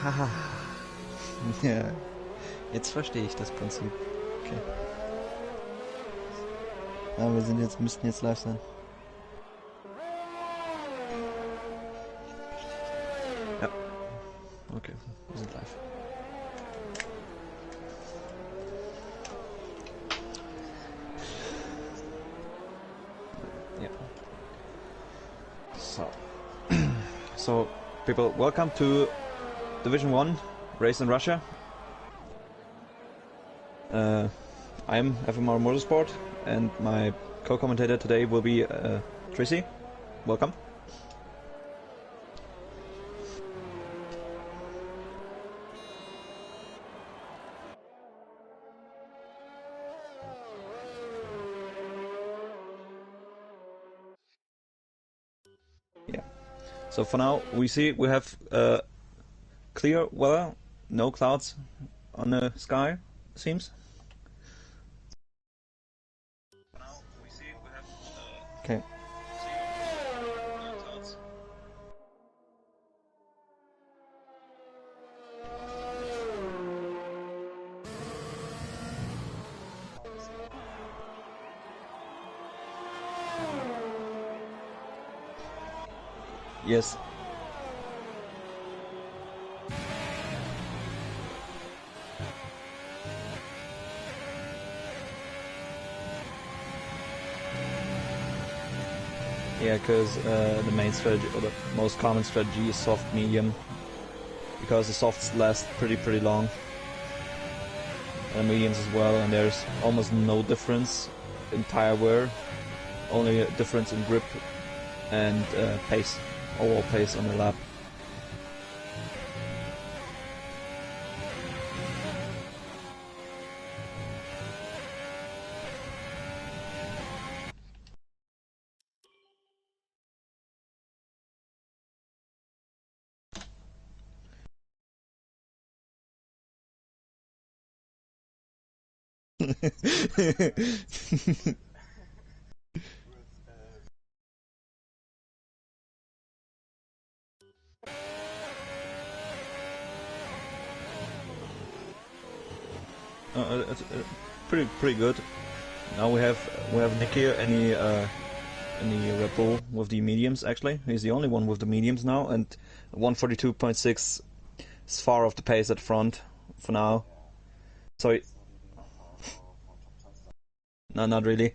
Haha. Ja, jetzt verstehe ich das Prinzip. Okay. Ah, müssten jetzt live sein. Ja. Okay, wir sind live. Yeah. So people, welcome to Division 1 Race in Russia. I'm FMR Motorsport, and my co-commentator today will be Tracy. Welcome. Yeah. So for now, we have clear weather, no clouds on the sky, seems. Okay. Yes. Yeah, because the main strategy, or the most common strategy, is soft medium, because the softs last pretty long, and mediums as well, and there's almost no difference in tire wear, only a difference in grip and pace, overall pace on the lap. It's pretty good. Now we have Nicky any Red Bull with the mediums. Actually, he's the only one with the mediums now, and 142.6 is far off the pace at front for now. So no, not really.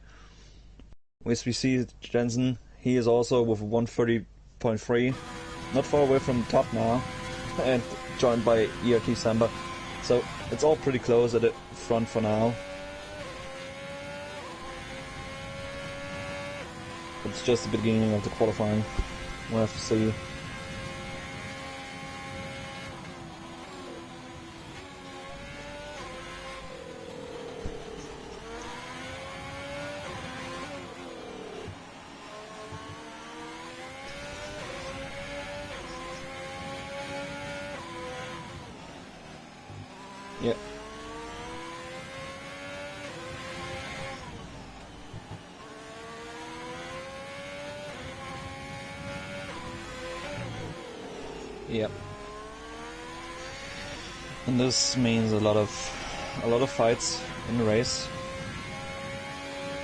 As we see Jensen, he is also with 130.3, not far away from the top now, and joined by ERT Samba. So it's all pretty close at the front for now. It's just the beginning of the qualifying. We'll have to see. Yeah. Yep. And this means a lot of fights in the race.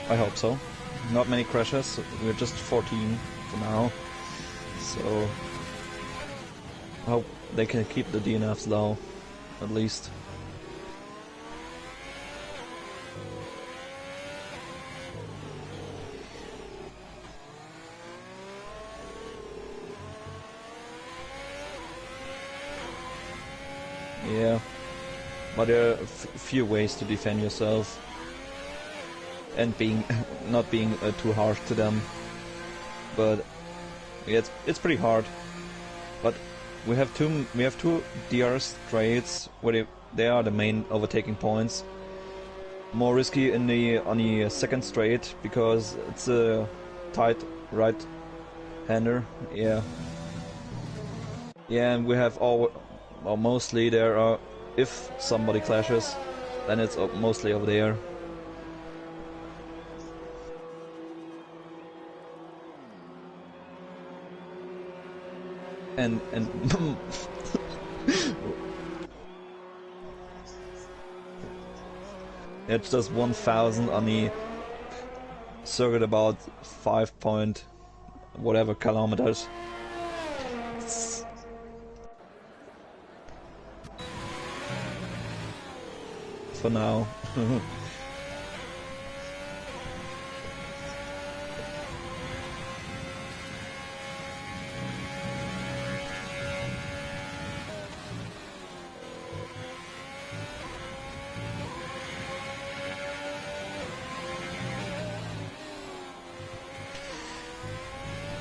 I hope so. Not many crashes. We're just 14 for now, so I hope they can keep the DNFs low, at least. Yeah, but there are a few ways to defend yourself, and not being too harsh to them. But yeah, it's pretty hard. But we have two DR straights where they are the main overtaking points. More risky on the second straight because it's a tight right-hander. Yeah. Yeah, and we have mostly there are, if somebody clashes, then it's mostly over there. And It's just 1,000 on the circuit, about 5 point whatever kilometers. For now.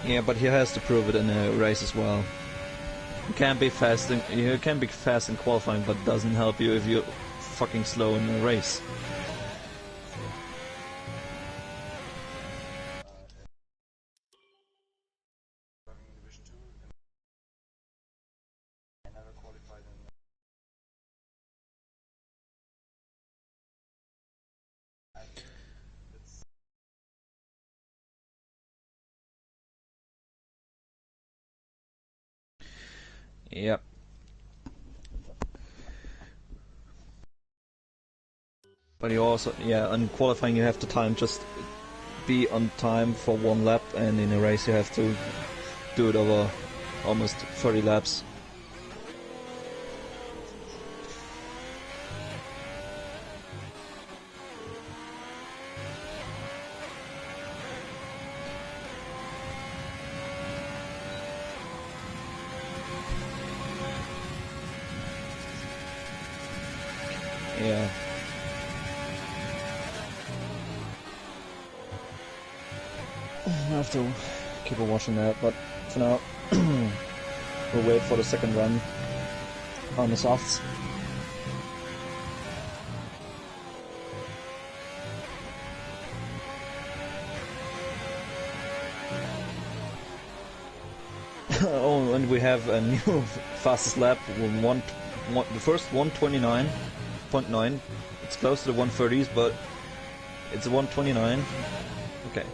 Yeah, but he has to prove it in a race as well. You can be fast in qualifying, but doesn't help you if you're fucking slow in a race. Yep. But you also, yeah, in qualifying you have to time just be on time for 1 lap, and in a race you have to do it over almost 30 laps. Yeah. I have to keep on watching that, but for now we'll wait for the second run on the softs. Oh, and we have a new fastest lap, the first 129.9. It's close to the 130s, but it's a 129. Okay.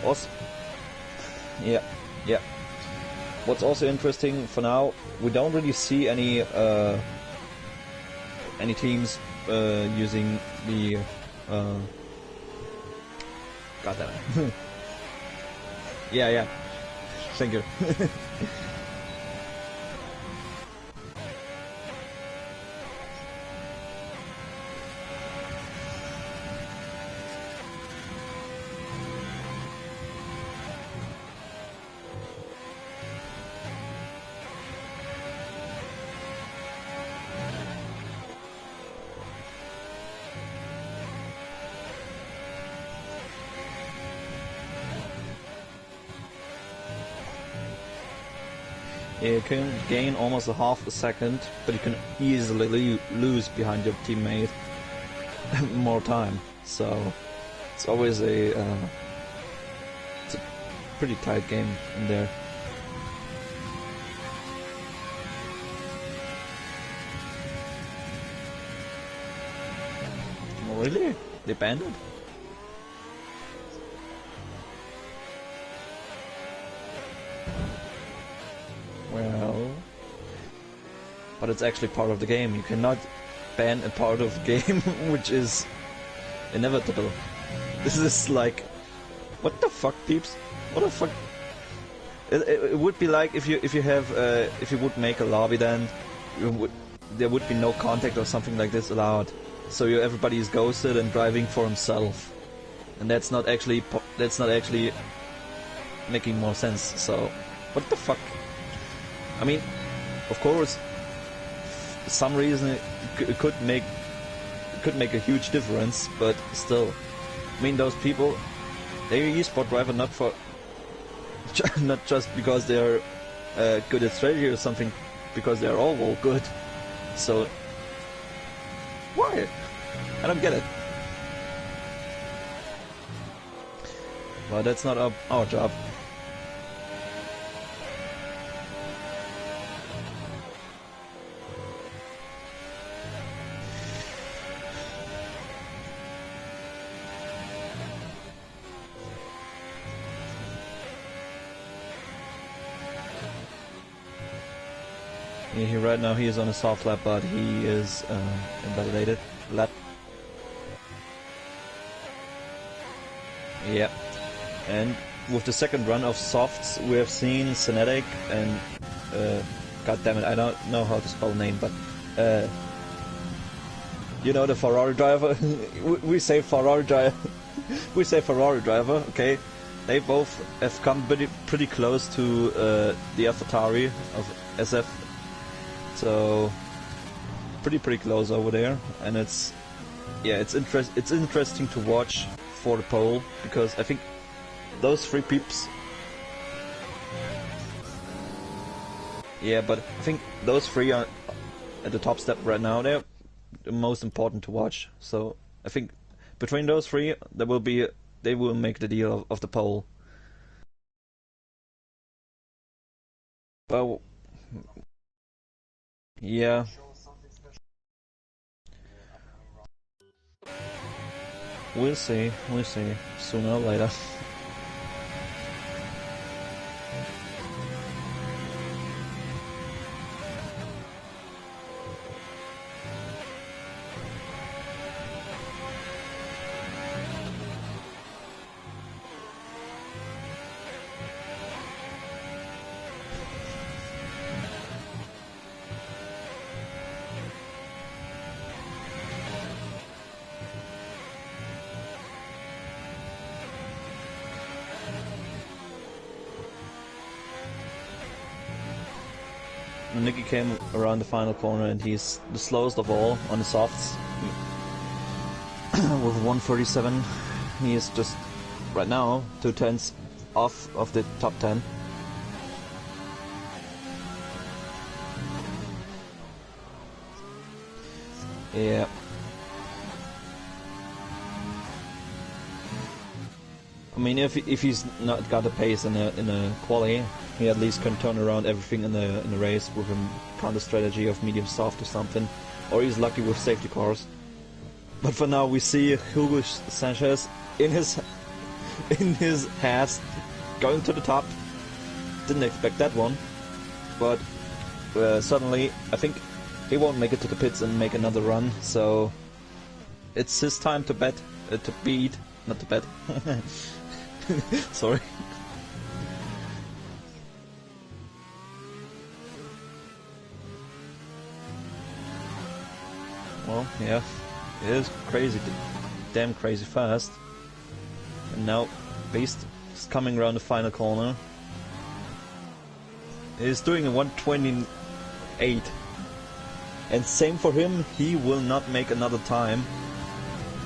Also, yeah. What's also interesting for now, we don't really see any teams using the God damn it. yeah. Thank you. You can gain almost a half a second, but you can easily lose behind your teammate more time. So it's always it's a pretty tight game in there. Oh, really? They banned it? Well, but it's actually part of the game. You cannot ban a part of the game which is inevitable. This is like, what the fuck, peeps? What the fuck? It would be like if you would make a lobby, then there would be no contact or something like this allowed. So everybody is ghosted and driving for himself, and that's not actually making more sense. So, what the fuck? I mean, of course, for some reason it could make a huge difference, but still, I mean, those people, they're esport driver not just because they're good at strategy or something, because they're all good. So why? I don't get it. Well, that's not our job. Yeah, right now he is on a soft lap, but he is invalidated lap. Yeah. And with the second run of softs, we have seen Senetic and god damn it, I don't know how to spell the name, but you know, the Ferrari driver. we say Ferrari driver. We say Ferrari driver. Okay, they both have come pretty close to the AlphaTauri of SF. So pretty close over there, and it's interesting to watch for the pole, because I think those three peeps. Yeah, but I think those three are at the top step right now. They're the most important to watch. So I think between those three, they will make the deal of the pole. But yeah. We'll see sooner or later. Nicky came around the final corner and he's the slowest of all on the softs. With 137, he is just right now 2/10 off of the top 10. Yeah. I mean, if he's not got the pace in a quali, he at least can turn around everything in the race with a counter strategy of medium soft or something, or he's lucky with safety cars. But for now, we see Hugo Sanchez in his Haas going to the top. Didn't expect that one, but suddenly I think he won't make it to the pits and make another run. So it's his time to beat, not to bet. Sorry. Well, yeah, it is crazy, damn crazy fast. And now Beast is coming around the final corner. He's doing a 128. And same for him, he will not make another time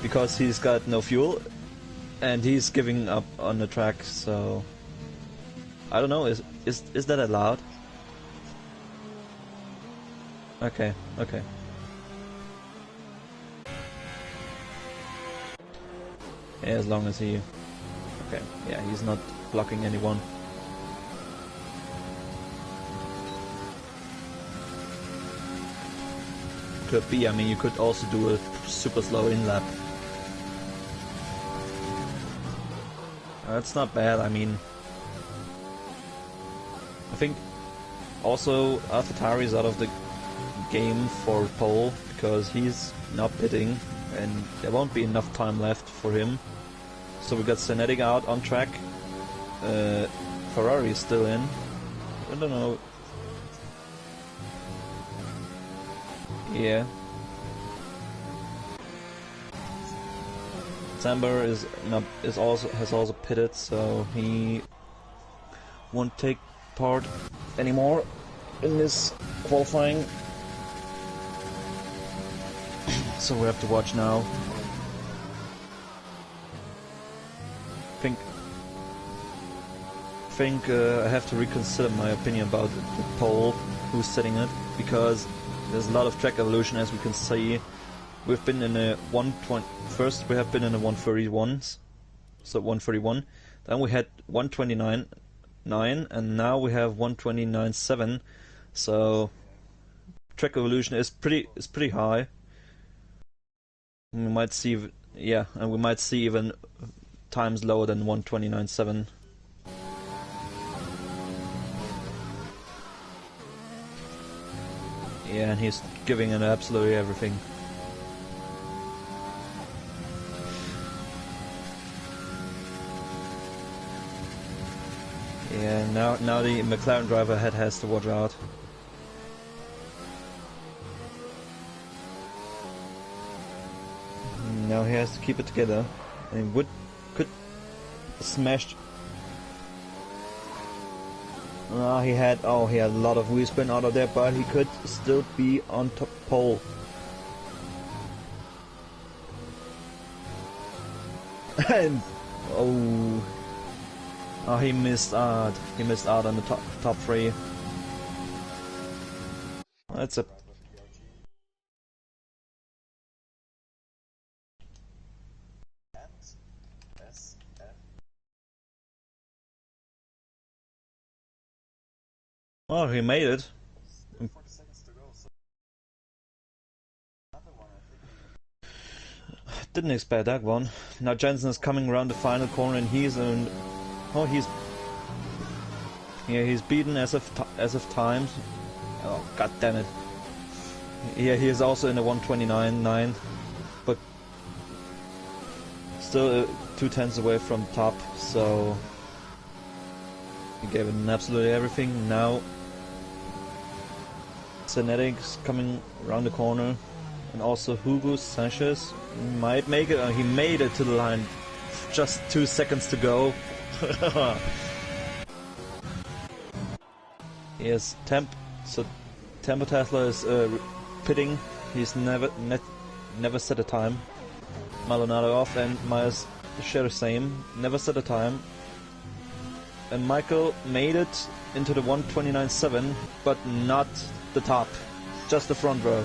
because he's got no fuel and he's giving up on the track. So I don't know, is that allowed? Okay. Yeah, as long as he... Okay, yeah, he's not blocking anyone. Could be, I mean, you could also do a super slow in-lap. That's not bad, I mean... I think also AlphaTauri is out of the game for pole because he's not pitting and there won't be enough time left for him. So we got Senetic out on track. Ferrari is still in. I don't know. Yeah. Samber has also pitted, so he won't take part anymore in this qualifying. So we have to watch now. I think I have to reconsider my opinion about the pole, who's setting it, because there's a lot of track evolution, as we can see. We've been in a 120. First, we have been in a 131s, so 131. Then we had 129.9, and now we have 129.7. So track evolution is pretty high. We might see, yeah, and we might see even times lower than 129.7. Yeah, and he's giving it absolutely everything. Yeah, now the McLaren driver ahead has to watch out. Now he has to keep it together, and could smash. He had a lot of wheel spin out of there, but he could still be on top pole. And he missed out. He missed out on the top three. That's a. Well, he made it. Didn't expect that one. Now Jensen is coming around the final corner, and he's beaten as of times. Oh, god damn it! Yeah, he is also in the 129.9, but still 2/10 away from top. So he gave it absolutely everything. Now Zenetics coming around the corner, and also Hugo Sanchez might make it. He made it to the line, just 2 seconds to go. Yes, so Tempo Tesla is pitting. He's never set a time. Maldonado off, and Myers share the same. Never set a time. And Michael made it into the 129.7, but not the top, just the front row.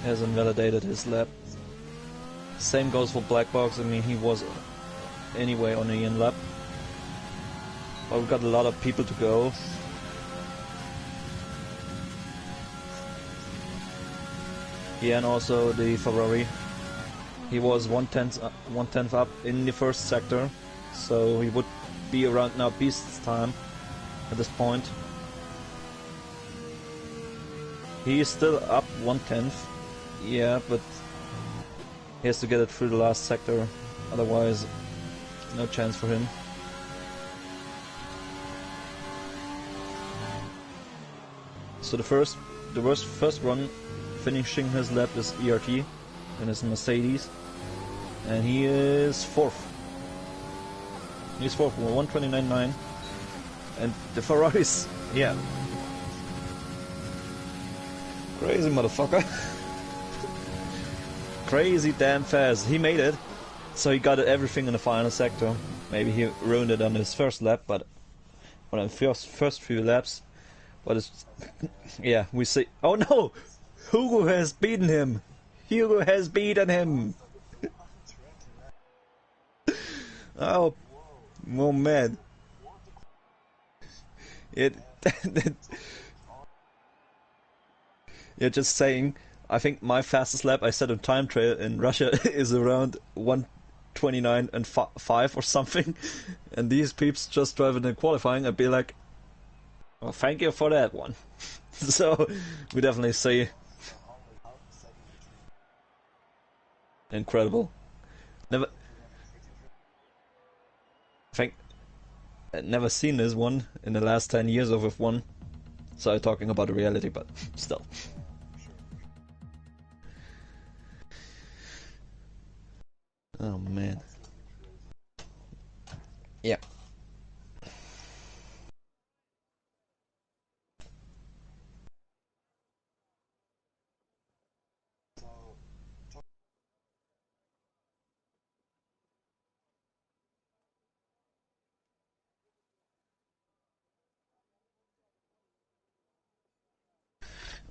Has invalidated his lap. Same goes for Black Box. I mean, he was anyway on the end lap. But we've got a lot of people to go. Yeah, and also the Ferrari. He was 1/10 up in the first sector, so he would be around now Beast's time at this point. He is still up 1/10. Yeah, but he has to get it through the last sector, otherwise no chance for him. So the first run finishing his lap is ERT in his Mercedes, and he is fourth. He's fourth, 129.9, and the Ferraris, yeah, crazy motherfucker. Crazy damn fast. He made it, so he got everything in the final sector. Maybe he ruined it on his first lap, but on the first few laps. But it's yeah, we see. Oh no, Hugo has beaten him. Hugo has beaten him. Oh man. Yeah, just saying. I think my fastest lap I set on time trial in Russia is around 129 and 5 or something, and these peeps just driving in qualifying. I'd be like, well, thank you for that one. So we definitely see incredible. Never, I think, I'd never seen this one in the last 10 years of F1. So I'm talking about the reality, but still. Oh man. Yeah.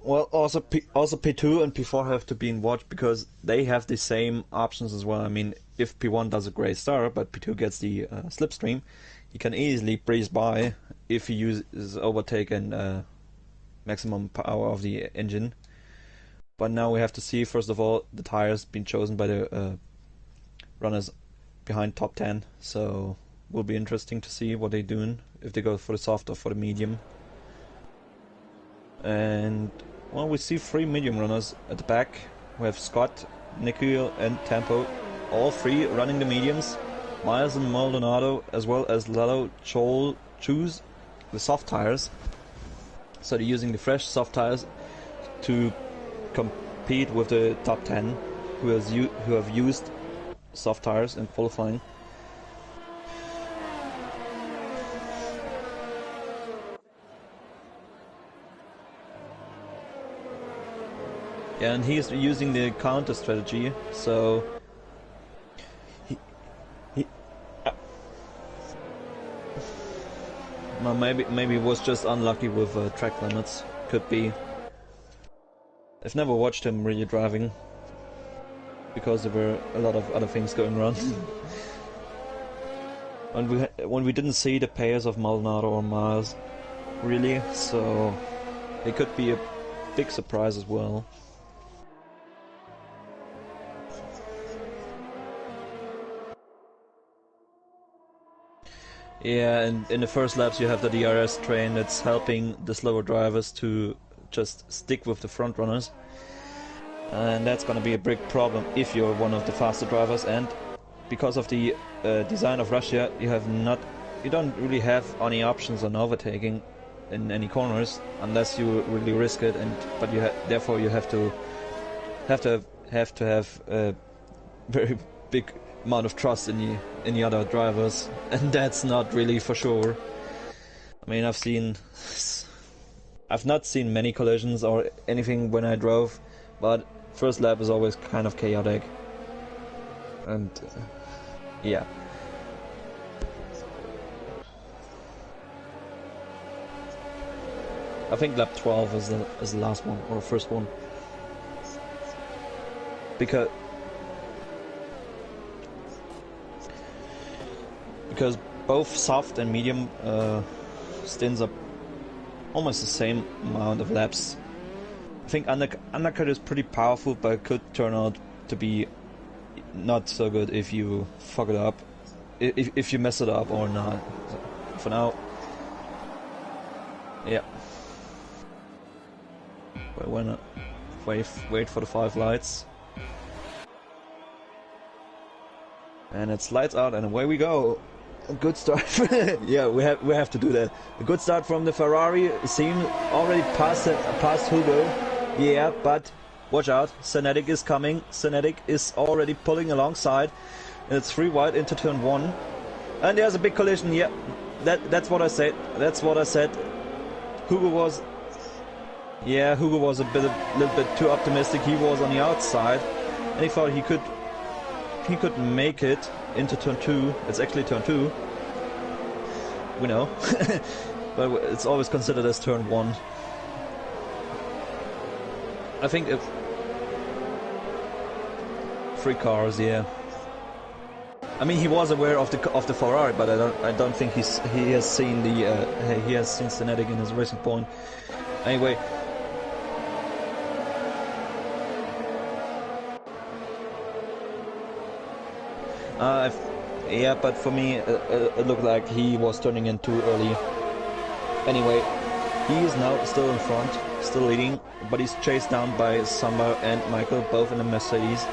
Well, also P2 and P4 have to be in watch because they have the same options as well. I mean, if P1 does a great start, but P2 gets the slipstream, he can easily breeze by if he uses overtake and maximum power of the engine. But now we have to see, first of all, the tires being chosen by the runners behind top 10. So will be interesting to see what they're doing, if they go for the soft or for the medium. And well, we see 3 medium runners at the back. We have Scott, Nikhil, and Tempo all three running the mediums. Miles and Maldonado, as well as Lalo, choose the soft tires. So they're using the fresh soft tires to compete with the top 10 who have used soft tires in qualifying. Yeah, and he's using the counter strategy, so well, maybe he was just unlucky with track limits. Could be. I've never watched him really driving because there were a lot of other things going on. when we didn't see the pairs of Maldonado or Miles, really, so it could be a big surprise as well. Yeah, and in the first laps you have the DRS train that's helping the slower drivers to just stick with the front runners. And that's gonna be a big problem if you're one of the faster drivers, and because of the design of Russia, you don't really have any options on overtaking in any corners unless you really risk it, but therefore you have to have a very big amount of trust in the other drivers, and that's not really for sure. I mean, I've not seen many collisions or anything when I drove, but first lap is always kind of chaotic, and yeah. I think lap 12 is the last one, or first one, because both soft and medium stints are almost the same amount of laps. I think undercut is pretty powerful, but it could turn out to be not so good if you fuck it up, if you mess it up or not. So for now, yeah. Wait for the 5 lights, and it's lights out, and away we go. A good start. Yeah, we have to do that. A good start from the Ferrari. Seems already past Hugo. Yeah, but watch out. Senetic is coming. Senetic is already pulling alongside. And it's 3 wide into turn 1. And there's a big collision. Yeah, that's what I said. That's what I said. Hugo was a little bit too optimistic. He was on the outside, and he thought he could make it into turn 2. It's actually turn 2. We know. But it's always considered as turn 1. I think if 3 cars, yeah. I mean, he was aware of the Ferrari, but I don't think he has seen he has seen Senetic in his Racing Point. Anyway. Yeah, but for me, it looked like he was turning in too early. Anyway, he is now still in front, still leading, but he's chased down by Samba and Michael, both in the Mercedes.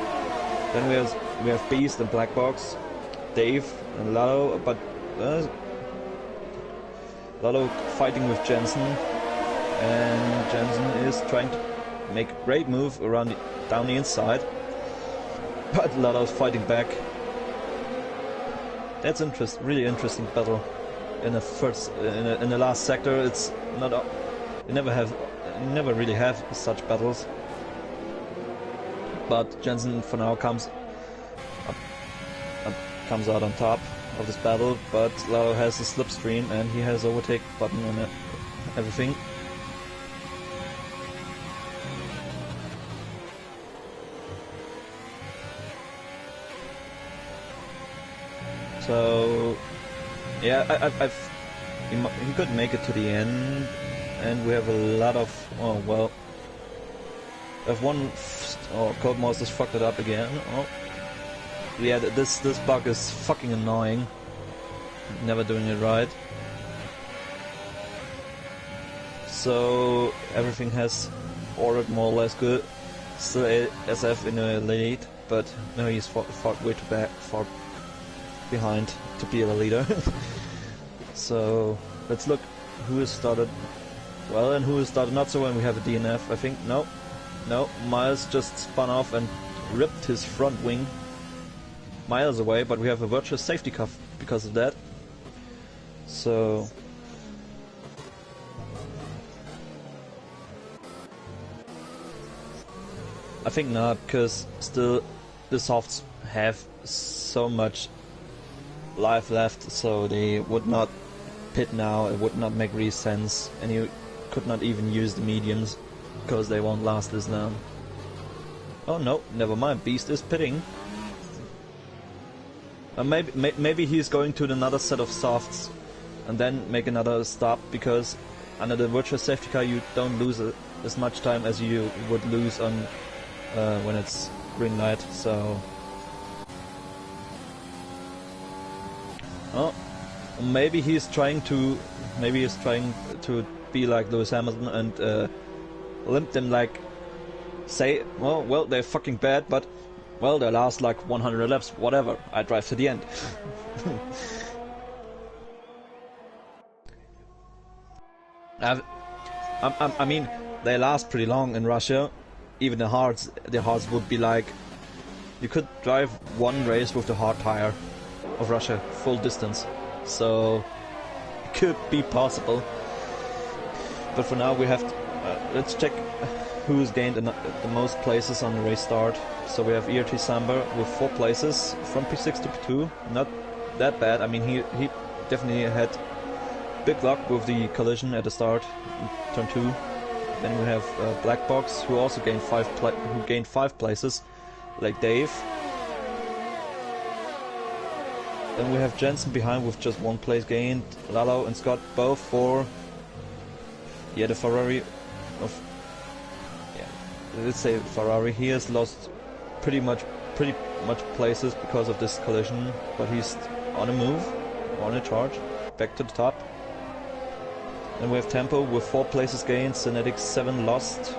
Then we have Beast and Black Box, Dave and Lalo, but Lalo fighting with Jensen, and Jensen is trying to make a great move down the inside, but Lalo's fighting back. That's really interesting battle in the first, in the last sector. It's not, you never really have such battles. But Jensen for now comes out on top of this battle. But Lalo has the slipstream and he has overtake button and everything. So, yeah, he could make it to the end, and we have a lot of, oh well, we have one, Codemasters fucked it up again. Oh, yeah, this bug is fucking annoying, never doing it right. So everything has ordered more or less good. Still SF in the lead, but no, he's far way too far behind to be the leader. So let's look who has started well and who has started not so well. And we have a DNF, I think. No, Miles just spun off and ripped his front wing miles away, but we have a virtual safety car because of that. So I think not, because still the softs have so much life left, so they would not pit now. It would not make really sense, and you could not even use the mediums because they won't last this long. Oh no, never mind, Beast is pitting. Maybe he's going to another set of softs and then make another stop, because under the virtual safety car you don't lose as much time as you would lose on when it's green light. So oh, maybe he's trying to be like Lewis Hamilton and limp them, like say, well they're fucking bad, but well, they last like 100 laps, whatever, I drive to the end. I mean, they last pretty long in Russia. Even the hards would be like, you could drive one race with the hard tire of Russia, full distance. So, it could be possible. But for now we have to, let's check who's gained the most places on the race start. So we have ERT Samba with 4 places from P6 to P2. Not that bad. I mean, he definitely had big luck with the collision at the start, turn 2. Then we have Black Box, who also gained 5 places, like Dave. Then we have Jensen behind with just 1 place gained. Lalo and Scott both for the Ferrari of, let's say Ferrari. He has lost pretty much places because of this collision, but he's on a move, on a charge, back to the top. And we have Tempo with 4 places gained, Synetics 7 lost,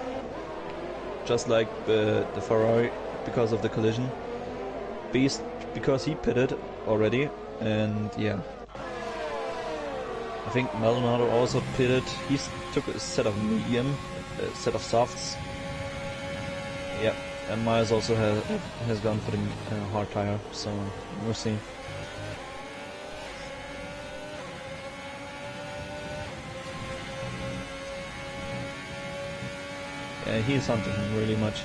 just like the Ferrari because of the collision. Beast because he pitted already, and yeah. I think Maldonado also pitted. He took a set of medium, a set of softs. Yeah, and Miles also has gone for the hard tire, so we'll see. Yeah, he's hunting him really much,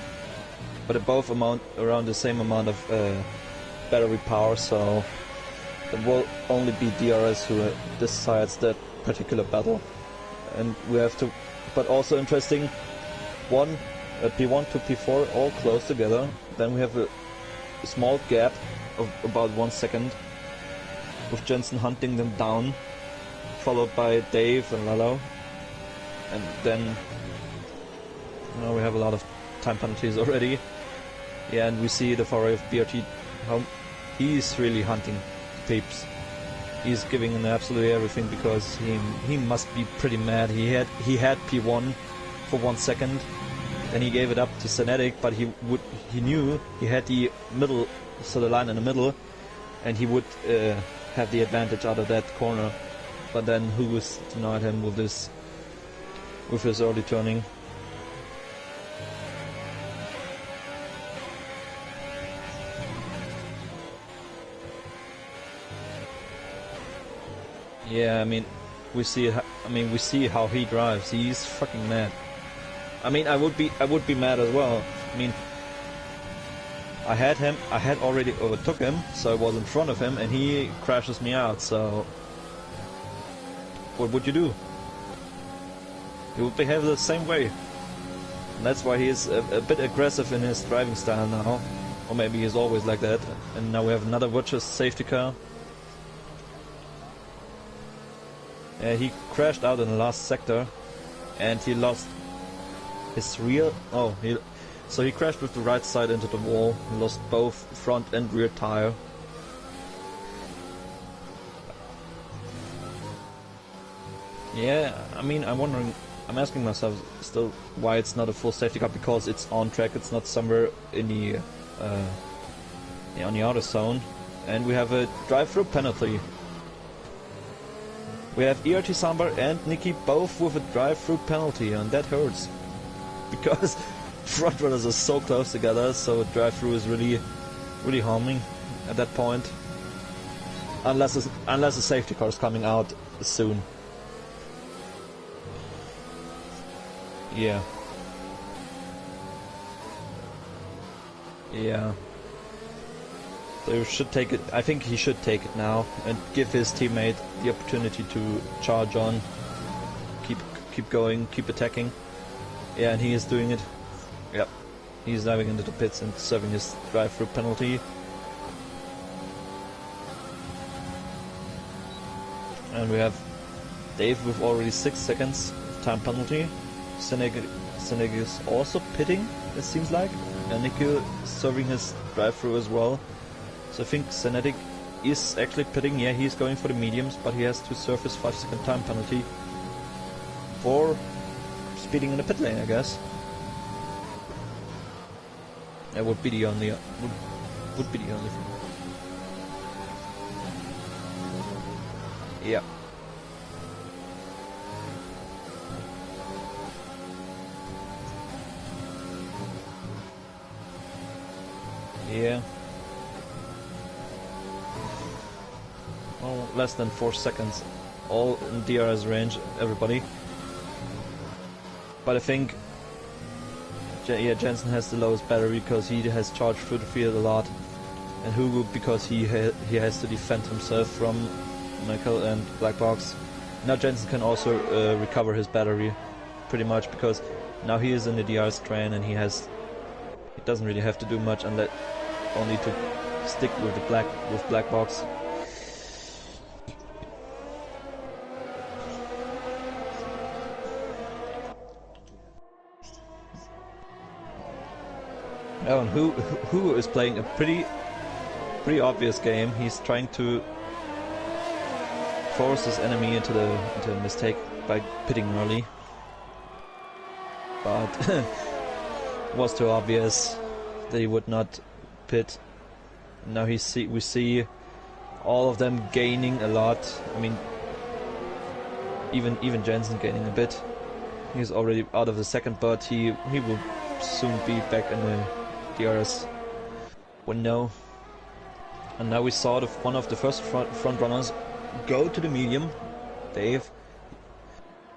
but they both amount around the same amount of battery power, so it will only be DRS who decides that particular battle. And we have to, but also interesting, P1 to P4 all close together. Then we have a small gap of about 1 second, with Jensen hunting them down, followed by Dave and Lalo, and then now we have a lot of time penalties already. Yeah, and we see the Ferrari of BRT, how he's really hunting peeps. He's giving in absolutely everything, because he must be pretty mad. He had P1 for 1 second, then he gave it up to Synetic, but he knew he had the middle, so the line in the middle, and he would have the advantage out of that corner. But then Hugus denied him with his early turning. Yeah, I mean, we see how he drives. He's fucking mad. I mean, I would be mad as well. I mean, I had already overtook him, so I was in front of him, and he crashes me out. So, what would you do? He would behave the same way. And that's why he is a bit aggressive in his driving style now, or maybe he's always like that. And now we have another virtuous safety car. He crashed out in the last sector, and he lost his rear. So he crashed with the right side into the wall. He lost both front and rear tire. Yeah, I mean, I'm asking myself still why it's not a full safety car, because it's on track. It's not somewhere in the on the outer zone, and we have a drive-through penalty. We have ERT Sambar and Nikki both with a drive-through penalty, and that hurts. Because front runners are so close together, so a drive-through is really harming at that point. Unless a safety car is coming out soon. Yeah. Yeah. So he should take it. I think he should take it now and give his teammate the opportunity to charge on, keep going, keep attacking. Yeah, and he is doing it. Yep, he's diving into the pits and serving his drive-through penalty. And we have Dave with already 6 seconds time penalty. Seneg is also pitting, it seems like, and Nikhil serving his drive-through as well. So I think Senetic is actually pitting. Yeah, he's going for the mediums, but he has to serve his 5-second time penalty for speeding in the pit lane, I guess. That would be the only would be the only thing. Yeah. Yeah. Well, less than 4 seconds. All in DRS range, everybody. But I think yeah, Jensen has the lowest battery because he has charged through the field a lot, and Hugo because he has to defend himself from Michael and Black Box. Now Jensen can also recover his battery pretty much because now he is in the DRS train and he doesn't really have to do much unless only to stick with the Black Box. Oh, and Hugo is playing a pretty obvious game. He's trying to force his enemy into a mistake by pitting early, but it was too obvious that he would not pit. Now we see all of them gaining a lot. I mean, even Jensen gaining a bit. He's already out of the second, but he will soon be back in the DRS window. And now we saw one of the first front runners go to the medium. Dave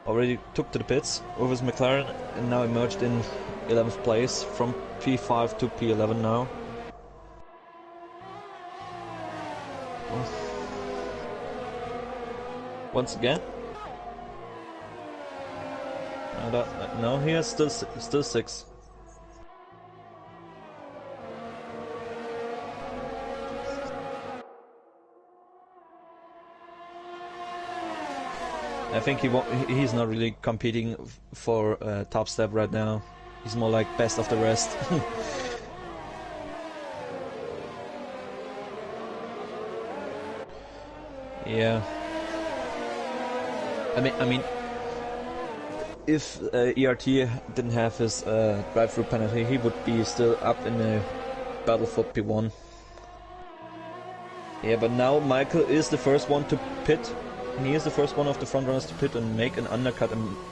already took to the pits with his McLaren and now emerged in 11th place from P5 to P11 now. Once again. No, he is still 6. I think he's not really competing for top step right now. He's more like best of the rest. Yeah. I mean, if ERT didn't have his drive-through penalty, he would be still up in the battle for P1. Yeah, but now Michael is the first one to pit. He is the first one of the front runners to pit and make an undercut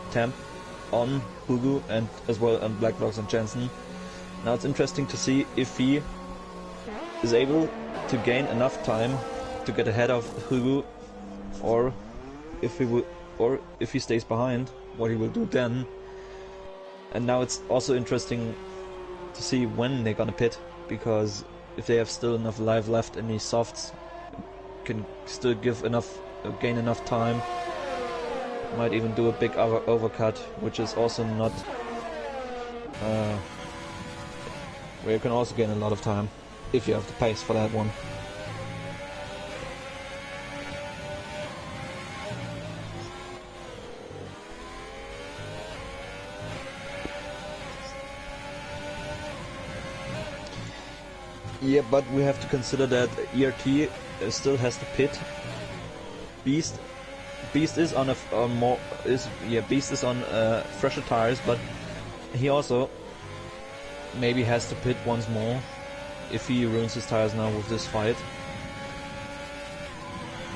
attempt on Hugo and as well on Black Box and Jensen. Now it's interesting to see if he is able to gain enough time to get ahead of Hugo, or if he stays behind, what he will do then. And now it's also interesting to see when they're gonna pit, because if they have still enough life left in these softs, can still gain enough time. Might even do a big overcut, which is also not where you can also gain a lot of time if you have the pace for that one. Yeah, but we have to consider that ERT still has to pit. Beast is on Beast is on fresher tires, but he also maybe has to pit once more if he ruins his tires now with this fight.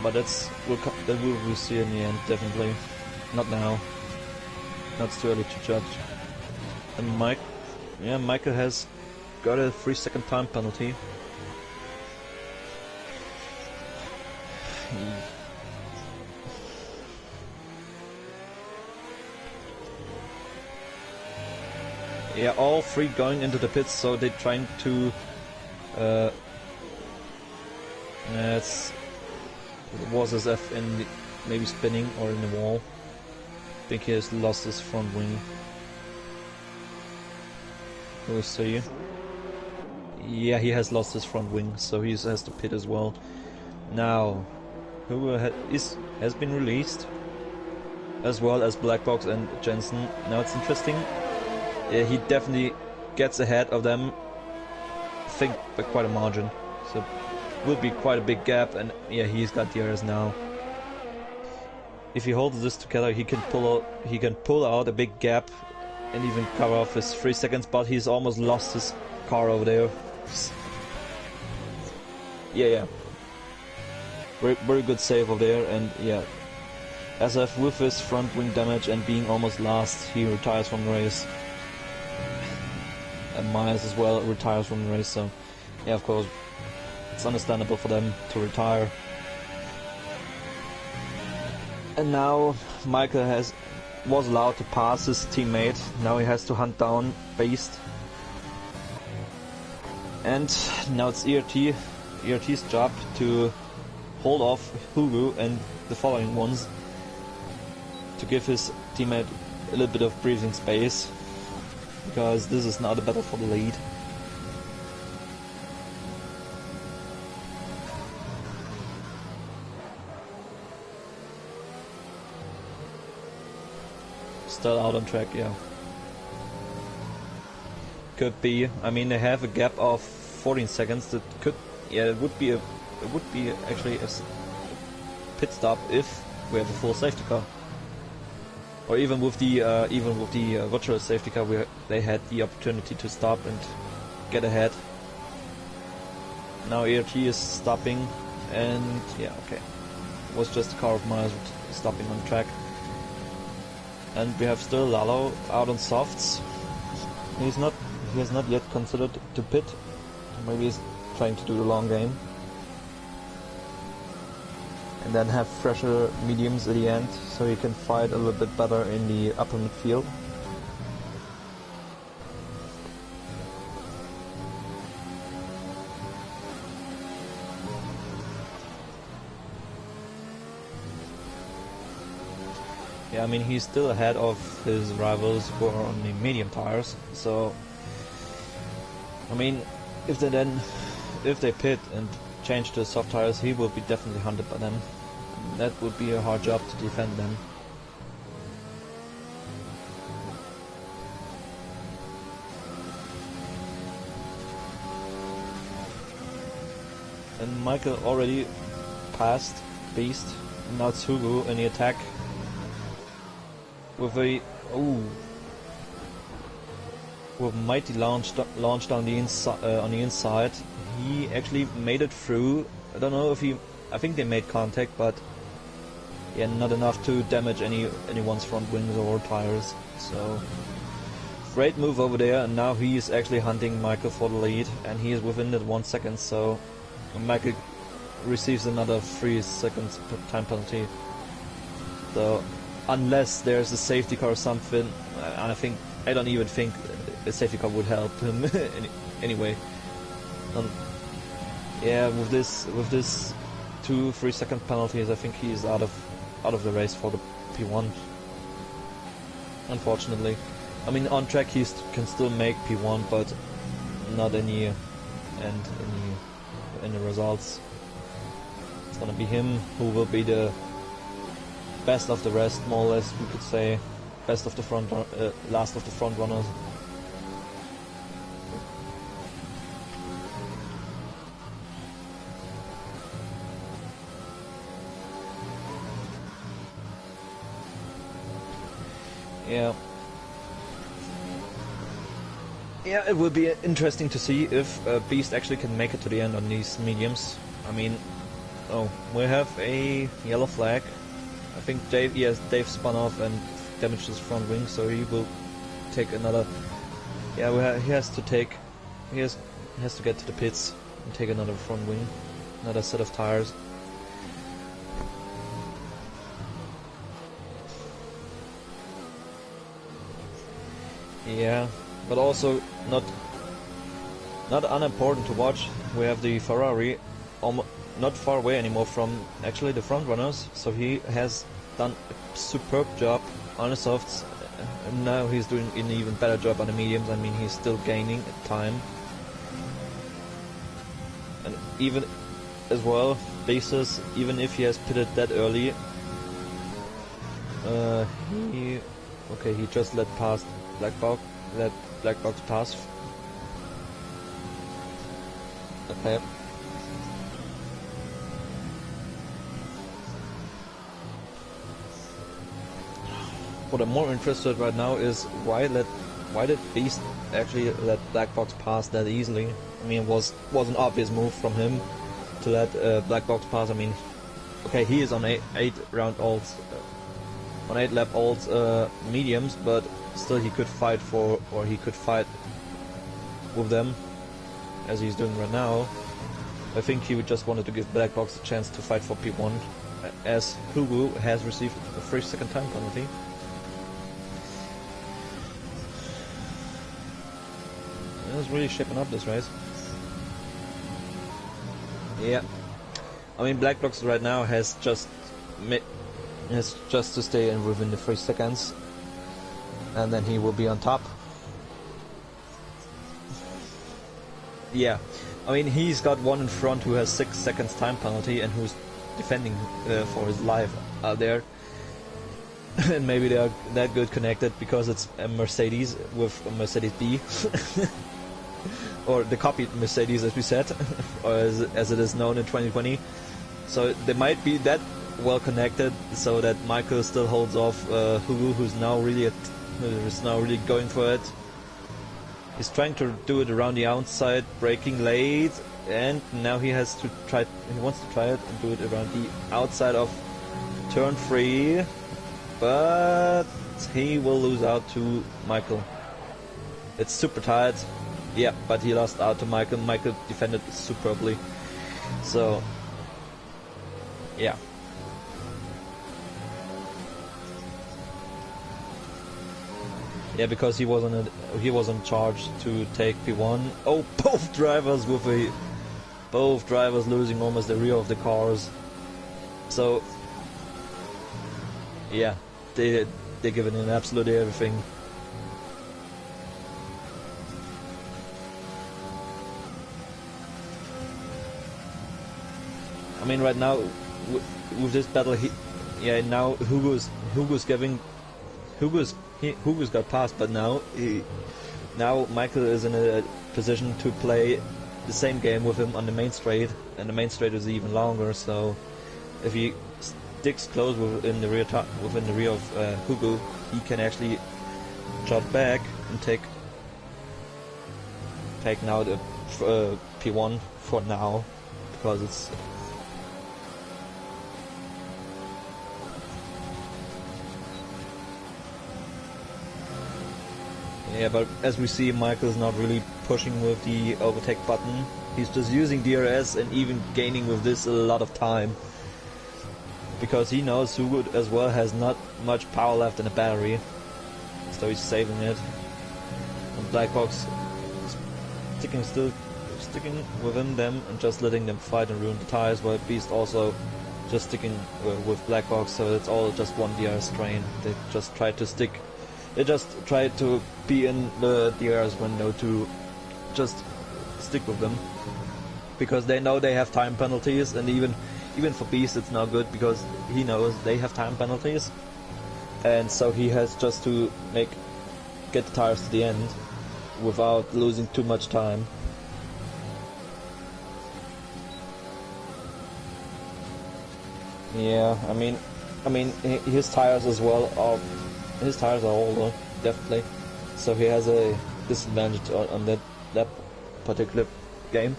But that we'll see in the end, definitely. Not now. That's too early to judge. And Michael has got a 3-second time penalty. Yeah, all three going into the pits, so they're trying to was as if in the, maybe spinning or in the wall. I think he has lost his front wing. We'll see. Yeah, he has lost his front wing, so he has to pit as well. Now, who has been released, as well as Blackbox and Jensen. Now it's interesting. Yeah, he definitely gets ahead of them. I think by quite a margin. So will be quite a big gap, and yeah, he's got DRS now. If he holds this together, he can pull out a big gap and even cover off his 3 seconds, but he's almost lost his car over there. Yeah. Very good save over there, and yeah. SF with his front wing damage and being almost last, he retires from the race. And Myers as well retires from the race, so yeah, of course, it's understandable for them to retire. And now Michael was allowed to pass his teammate. Now he has to hunt down Beast. And now it's ERT's job to hold off Hugo and the following ones to give his teammate a little bit of breathing space, because this is now the battle for the lead. Still out on track, yeah. Could be. I mean, they have a gap of 14 seconds. That could, yeah, it would be actually a pit stop if we have a full safety car, or even with the virtual safety car, they had the opportunity to stop and get ahead. Now ERT is stopping, and yeah, okay, it was just a car of Myers stopping on track. And we have still Lalo out on softs. He has not yet considered to pit. Maybe he's trying to do the long game. And then have fresher mediums at the end, so he can fight a little bit better in the upper midfield. Yeah, I mean, he's still ahead of his rivals who are on the medium tires, so I mean, if they pit and change to soft tires, he will be definitely hunted by them. That would be a hard job to defend them. And Michael already passed Beast, and now it's Hugo in the attack. With a mighty launch on the inside, he actually made it through. I don't know if I think they made contact, but yeah, not enough to damage anyone's front wings or tires. So great move over there, and now he is actually hunting Michael for the lead, and he is within that 1 second. So Michael receives another 3 seconds time penalty. So unless there's a safety car or something, I don't even think a safety car would help him anyway. Yeah, with this 2-3 second penalties, I think he is out of the race for the P1. Unfortunately, I mean, on track he can still make P1, but not in the results. It's gonna be him who will be the best of the rest, more or less, we could say. Best of the last of the front runners. Yeah. Yeah, it will be interesting to see if Beast actually can make it to the end on these mediums. I mean, oh, we have a yellow flag. I think Dave spun off and damaged his front wing, so he will take another. Yeah, he has to get to the pits and take another front wing, another set of tires. Yeah, but also not unimportant to watch. We have the Ferrari not far away anymore from actually the front runners, so he has done a superb job on the softs, and now he's doing an even better job on the mediums. I mean, he's still gaining time, and even as well, bases, even if he has pitted that early, he just let Black Box pass. Okay. What I'm more interested right now is why did Beast actually let Black Box pass that easily? I mean, it was an obvious move from him to let Black Box pass. I mean, okay, he is on 8 lap olds mediums, but still he could fight with them as he's doing right now. I think he just wanted to give Black Box a chance to fight for P1, as Hugo has received a free second time penalty. It's really shaping up this race. Yeah, I mean, Black Box right now has just to stay in within the 3 seconds, and then he will be on top. Yeah, I mean, he's got one in front who has 6 seconds time penalty and who's defending for his life out there. And maybe they are that good connected because it's a Mercedes with a Mercedes B. Or the copied Mercedes, as we said, or as it is known in 2020. So they might be that well connected, so that Michael still holds off Hugo, who's now really going for it. He's trying to do it around the outside, braking late, and now he wants to try it and do it around the outside of turn 3, but he will lose out to Michael. It's super tight. Yeah, but he lost out to Michael. Michael defended superbly. So, yeah. Yeah, because he was on charge to take P1. Oh, both drivers losing almost the rear of the cars. So, yeah, they're giving in absolutely everything. I mean, right now with this battle, now Hugo's got passed, but now Michael is in a position to play the same game with him on the main straight, and the main straight is even longer. So if he sticks close within the rear of Hugo, he can actually jot back and take now the P1 for now, because it's. Yeah, but as we see, Michael's not really pushing with the overtake button. He's just using DRS and even gaining with this a lot of time. Because he knows Hugo as well has not much power left in the battery. So he's saving it. And Black Box sticking within them and just letting them fight and ruin the tires, while Beast also just sticking with Black Box, so it's all just one DRS train. They just try to be in the DRS window to just stick with them, because they know they have time penalties, and even for Beast it's not good because he knows they have time penalties, and so he has just to get the tires to the end without losing too much time. Yeah, I mean his tires as well are older, definitely. So he has a disadvantage on that particular game.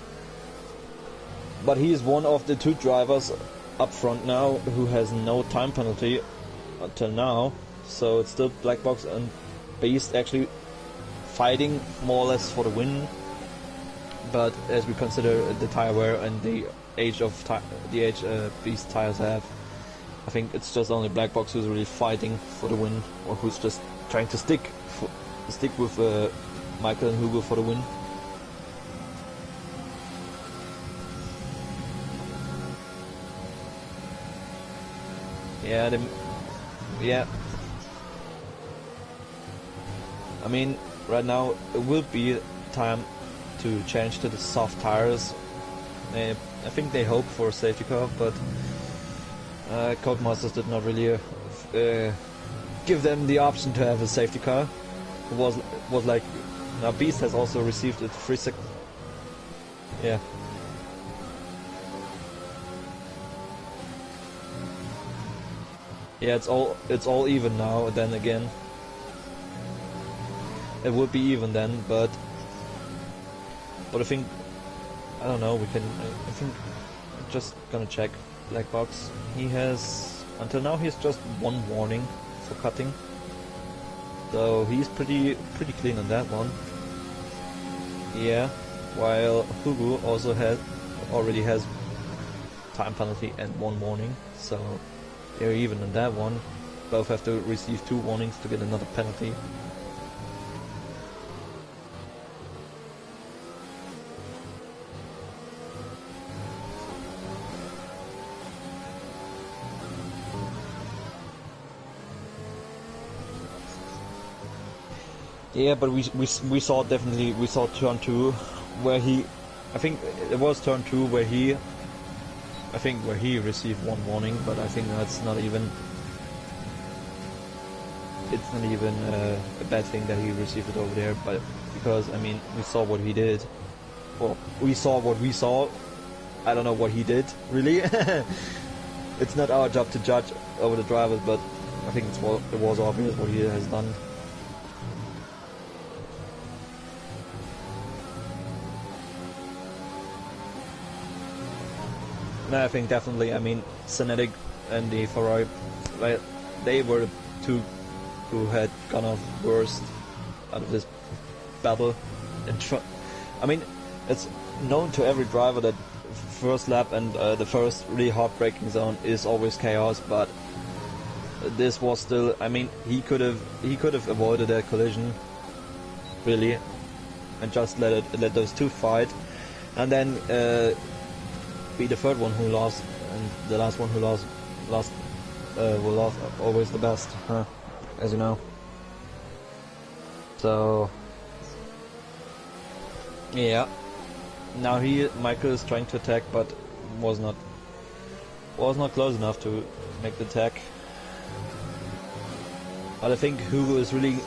But he is one of the 2 drivers up front now who has no time penalty until now. So it's still Black Box and Beast actually fighting more or less for the win. But as we consider the tire wear and the age Beast tires have, I think it's just only Black Box who's really fighting for the win, or who's just trying to stick with Michael and Hugo for the win. Yeah. I mean, right now it will be time to change to the soft tires. I think they hope for a safety car, but Codemasters did not really give them the option to have a safety car. It was like, now Beast has also received a 3 second. Yeah. Yeah, it's all even now. Then again, it would be even then, but I think, I don't know. I think I'm just gonna check Black Box. He has until now he's just 1 warning for cutting, so he's pretty clean on that one. Yeah, while Hugo also already has time penalty and 1 warning, so they're even on that one. Both have to receive 2 warnings to get another penalty. Yeah, but we saw turn 2 where I think it was turn 2 where he received 1 warning, but I think that's not even. It's not even a bad thing that he received it over there, but because I mean we saw what he did. Well, we saw what we saw. I don't know what he did really. It's not our job to judge over the drivers, but I think it was obvious what he has done. No, I think definitely. I mean, Cinetic and the Ferrari, they were the 2 who had gone off worst out of this battle. I mean, it's known to every driver that first lap and the first really hard braking zone is always chaos. But this was still. I mean, he could have avoided that collision, really, and just let those 2 fight, and then. Be the 3rd one who lost, and the last one who lost will always the best, huh? As you know. So yeah, now Michael is trying to attack, but was not close enough to make the attack. But I think Hugo is really.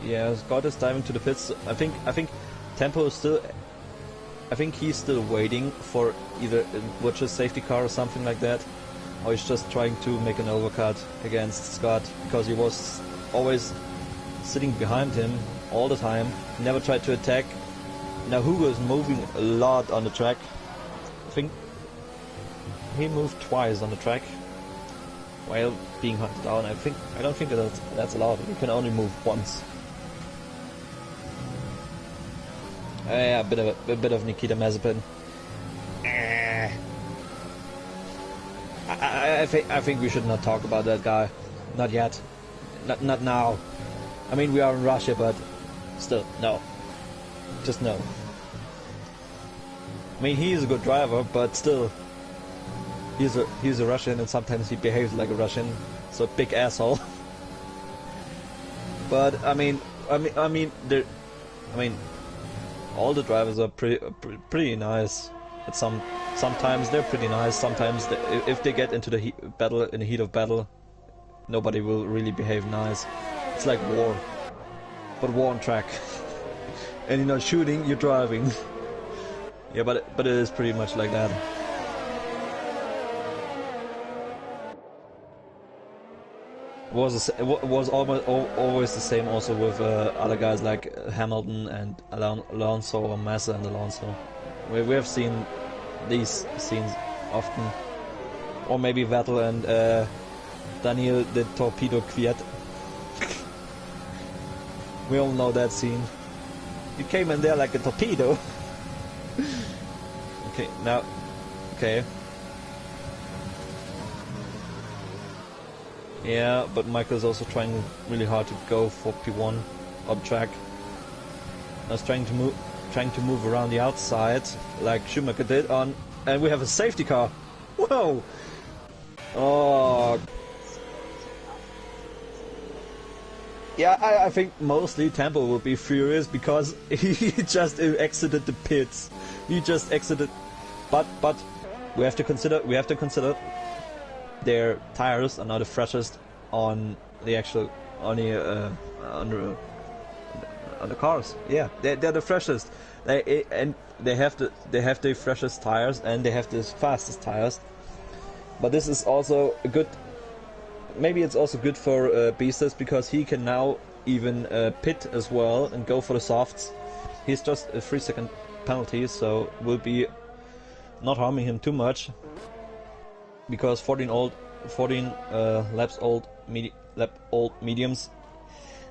Yeah, Scott is diving to the pits. I think Tempo is still. I think he's still waiting for either a virtual safety car or something like that, or he's just trying to make an overcut against Scott, because he was always sitting behind him all the time, never tried to attack. Now Hugo is moving a lot on the track. I think he moved twice on the track while being hunted down. I don't think that's allowed. You can only move once. Yeah, a bit of Nikita Mazepin. I think we should not talk about that guy. Not yet. Not now. I mean, we are in Russia, but still, no. Just no. I mean, he is a good driver, but still, he's a Russian, and sometimes he behaves like a Russian. So big asshole. But I mean, all the drivers are pretty nice. But sometimes they're pretty nice. Sometimes if they get into the heat of battle, nobody will really behave nice. It's like war, but war on track. And you're not shooting, you're driving. Yeah, but it is pretty much like that. was almost always the same also with other guys like Hamilton and Alonso, or Massa and Alonso. We have seen these scenes often, or maybe Vettel and Daniel the Torpedo Kvyat. We all know that scene. You came in there like a torpedo. Okay, now, okay. Yeah, but Michael's also trying really hard to go for P1 on track. I was trying to move around the outside like Schumacher did on, and we have a safety car. Whoa! Oh. Yeah, I think mostly Tempo will be furious because he just exited the pits. He just exited, but we have to consider their tires are not the freshest on the actual on the cars. Yeah, they're the freshest. They have the freshest tires and they have the fastest tires. But this is also a good. Maybe it's also good for Beastes because he can now even pit as well and go for the softs. He's just a 3-second penalty, so will be not harming him too much. Because 14 laps old mediums.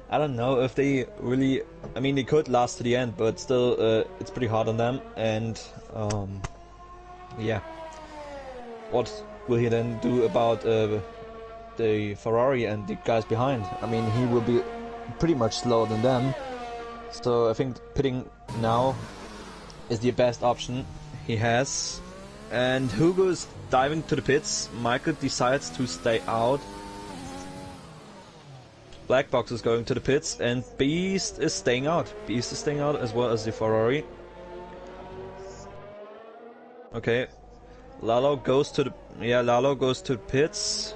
I don't know if they really. I mean, they could last to the end, but still, it's pretty hard on them. And yeah, what will he then do about the Ferrari and the guys behind? I mean, he will be pretty much slower than them. So I think pitting now is the best option he has. And Hugo is diving to the pits. Michael decides to stay out. Black Box is going to the pits, and Beast is staying out. Beast is staying out as well as the Ferrari. Okay, Lalo goes to the pits.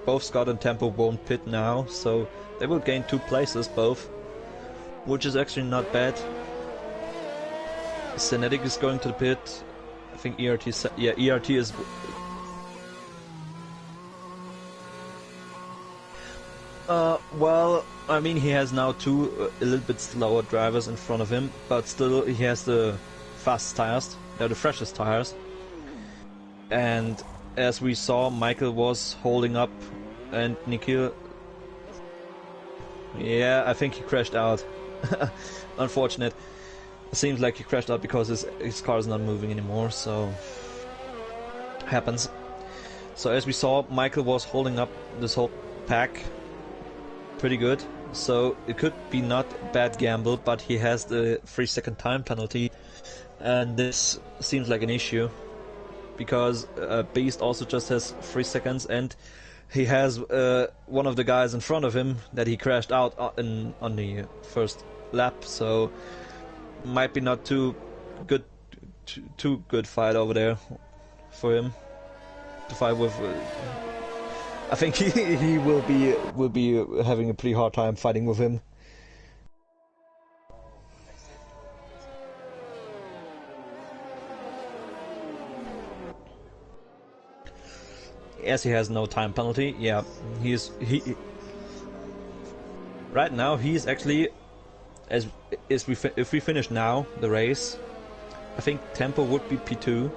Both Scott and Tempo won't pit now, so they will gain 2 places both, which is actually not bad. Cinetic is going to the pit. I think ERT is. Well, I mean, he has now 2 a little bit slower drivers in front of him, but still he has the fastest tires. They're the freshest tires. And as we saw, Michael was holding up, and Nikhil. Yeah, I think he crashed out. Unfortunate. It seems like he crashed out because his car is not moving anymore, so happens. So as we saw, Michael was holding up this whole pack pretty good, so it could be not a bad gamble, but he has the 3-second time penalty, and this seems like an issue because Beast also just has 3 seconds, and he has one of the guys in front of him that he crashed out on the first lap, so might be not too good fight over there for him to fight with. I think he will be having a pretty hard time fighting with him. As he has no time penalty, yeah, right now he's actually, if we finish now the race, I think Tempo would be P2,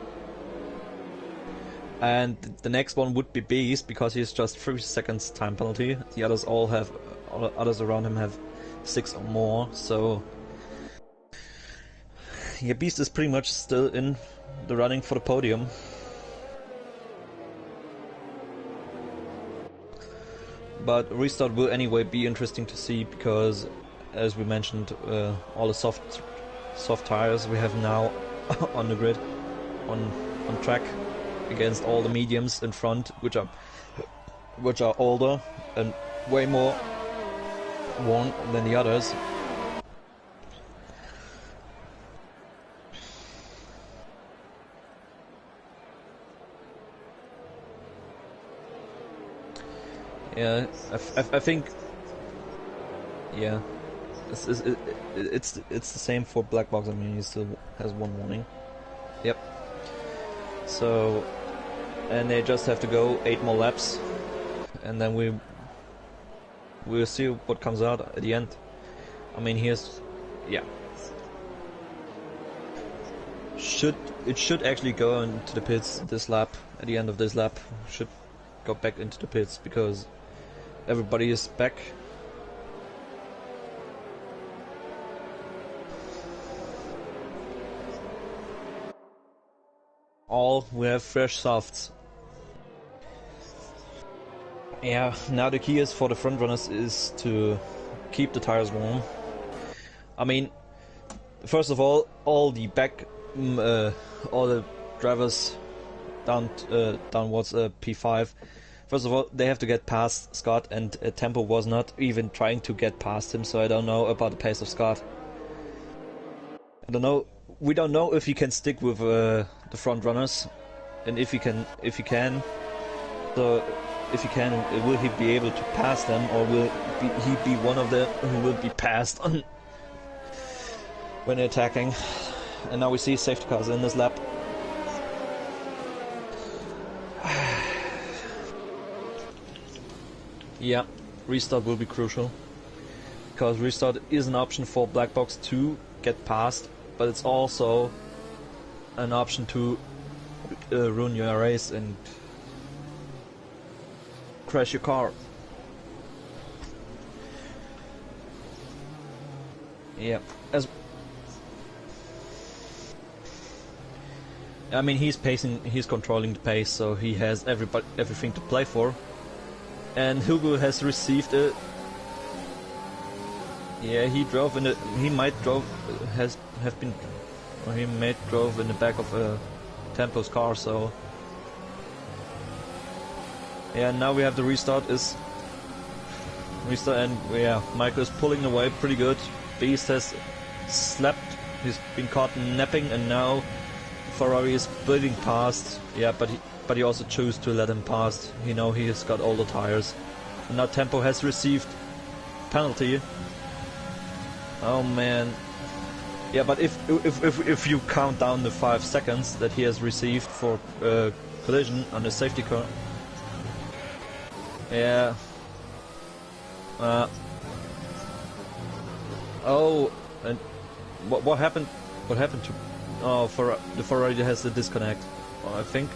and the next one would be Beast because he's just 3 seconds time penalty. The others others around him have 6 or more. So yeah, Beast is pretty much still in the running for the podium. But restart will anyway be interesting to see because, as we mentioned, all the soft tires we have now on the grid, on track, against all the mediums in front, which are older and way more worn than the others. Yeah, I think. Yeah, it's the same for Black Box. I mean, he still has 1 warning. Yep. So, and they just have to go 8 more laps, and then we we'll see what comes out at the end. I mean, yeah. It should actually go into the pits this lap. At the end of this lap, should go back into the pits because everybody is back. We have fresh softs. Yeah, now the key is for the front runners is to keep the tires warm. I mean, first of all the all the drivers downwards P5. First of all, they have to get past Scott, and Tempo was not even trying to get past him, so I don't know about the pace of Scott. I don't know. We don't know if he can stick with the front runners, and if he can, so if he can, will he be able to pass them, or will he be one of them who will be passed on when attacking? And now we see safety cars in this lap. Yeah, restart will be crucial, because restart is an option for Black Box to get past, but it's also an option to ruin your race and crash your car. Yeah, I mean, he's controlling the pace, so he has everything to play for. And Hugo has received a... Yeah, he might drove in the back of Tempo's car, so... Yeah, now we have the restart, and yeah, Michael is pulling away pretty good. Beast has slept, he's been caught napping, and now Ferrari is bleeding past. Yeah, but he also chose to let him pass. He has got all the tires. And now Tempo has received penalty. Oh man. Yeah, but if you count down the 5 seconds that he has received for collision on the safety car. Yeah. Oh, and what happened? What happened to? Oh, the Ferrari has the disconnect, I think.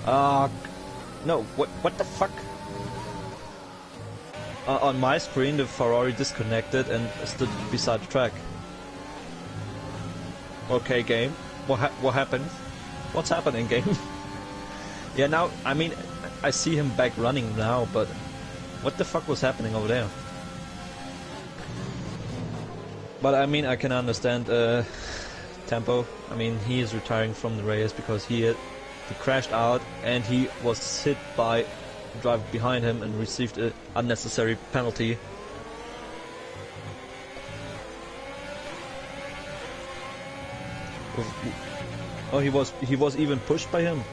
No. What the fuck? On my screen, the Ferrari disconnected and stood beside the track. Okay, game. What happened? What's happening, game? Yeah, now I mean, I see him back running now, but what the fuck was happening over there? But I mean, I can understand Tempo. I mean, he is retiring from the race because he crashed out and he was hit by a driver behind him and received an unnecessary penalty. Oh, he was even pushed by him.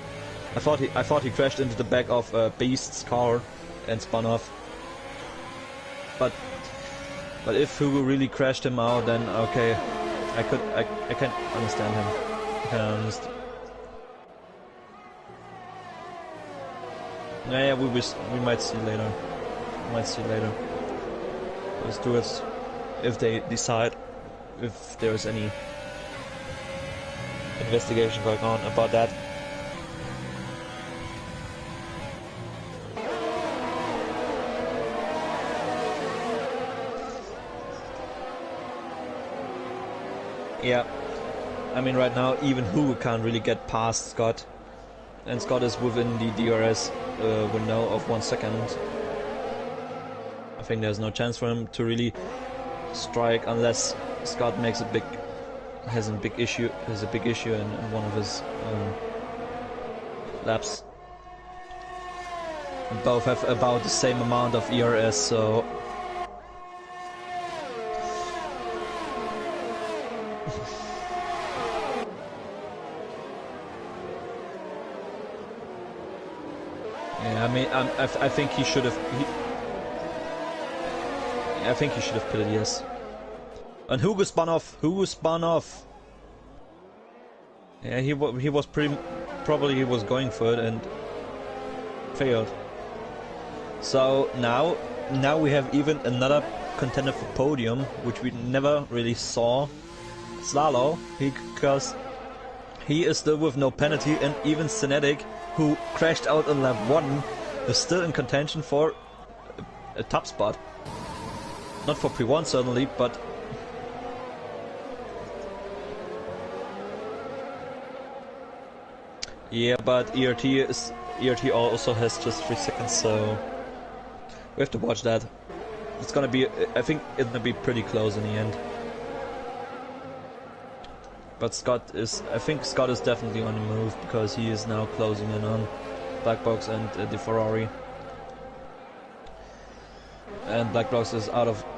I thought he crashed into the back of Beast's car and spun off. But if Hugo really crashed him out, then okay, I can understand him. I can understand. Yeah, we might see later. Let's do it if they decide if there is any investigation going on about that. Yeah, I mean right now even Hugo can't really get past Scott, and Scott is within the DRS window of 1 second. I think there's no chance for him to really strike unless Scott has a big issue in one of his laps. And both have about the same amount of ERS, so yeah, I mean, I think he should have. I think he should have pitted, yes. And Hugo spun off. Yeah, he was probably he was going for it and failed. So now we have even another contender for podium, which we never really saw. It's Lalo, because he is still with no penalty, and even Senetic, who crashed out on lap 1, is still in contention for a top spot. Not for P1 certainly, but yeah, but ERT also has just 3 seconds, so we have to watch that. It's gonna be, I think it's gonna be pretty close in the end. But I think Scott is definitely on the move, because he is now closing in on Black Box and the Ferrari. And Black Box is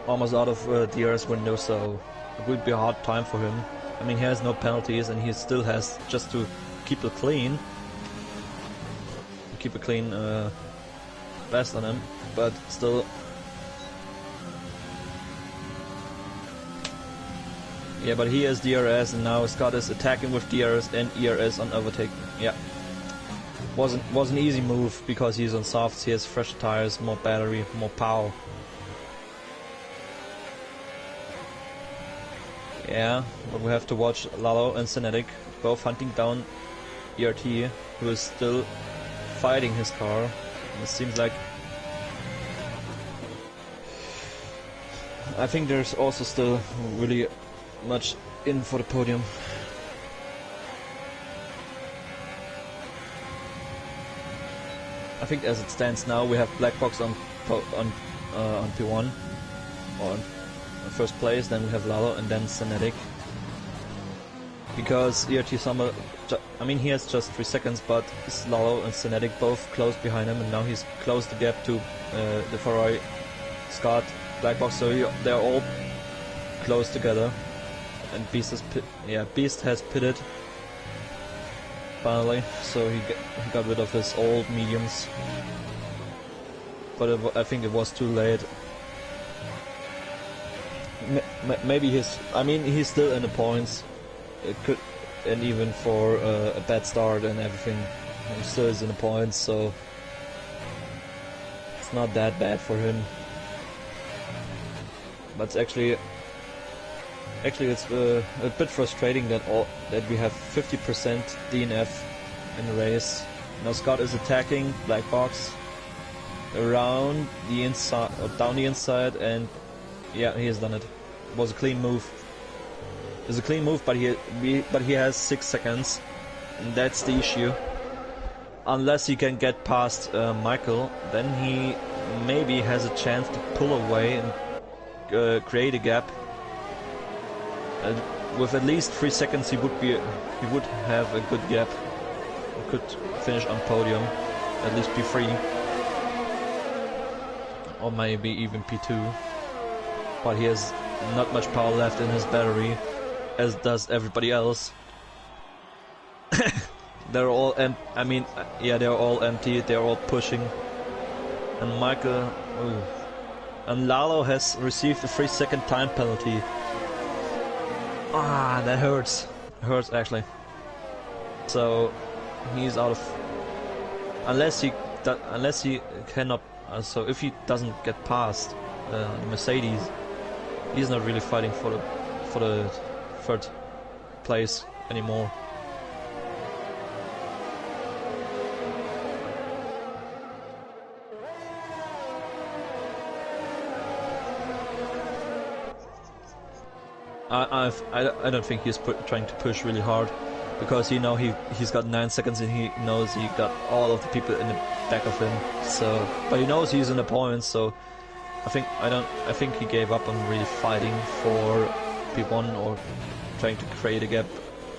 almost out of DRS window, so it would be a hard time for him. I mean, he has no penalties, and he still has just to keep it clean. Keep a clean best on him, but still. Yeah, but he has DRS, and now Scott is attacking with DRS and ERS on overtake. Yeah, was an easy move, because he's on softs. He has fresh tires, more battery, more power. Yeah, but we have to watch Lalo and Senetic both hunting down ERT, who is still fighting his car. And it seems like I think there's also still really much in for the podium. I think as it stands now, we have Black Box on P1 or on first place, then we have Lalo, and then Senetic. Because ERT Summer, I mean, he has just 3 seconds, but Lalo and Senetic both close behind him, and now he's closed the gap to the Ferrari, Scott, Black Box, so they're all close together. And Beast has pitted finally, so he got rid of his old mediums. But I think it was too late. Maybe he's still in the points. It could, and even for a bad start and everything, he still is in the points, so it's not that bad for him. But it's actually it's a bit frustrating that we have 50% DNF in the race. Now Scott is attacking Black Box around the inside, or down the inside, and yeah, he has done it. It was a clean move. It's a clean move, but he has 6 seconds, and that's the issue. Unless he can get past Michael, then he maybe has a chance to pull away and create a gap. With at least 3 seconds, he would have a good gap. He could finish on podium, at least P3, or maybe even P2. But he has not much power left in his battery, as does everybody else. They're all they're all empty. They're all pushing, and Michael, and Lalo has received a 3-second time penalty. Ah, that hurts. Hurts actually. So he's out of. Unless he cannot. So if he doesn't get past the Mercedes, he's not really fighting for the third place anymore. I don't think he's trying to push really hard, because he's got 9 seconds, and he knows he got all of the people in the back of him. So, but he knows he's in the points. So I think he gave up on really fighting for P1 or trying to create a gap,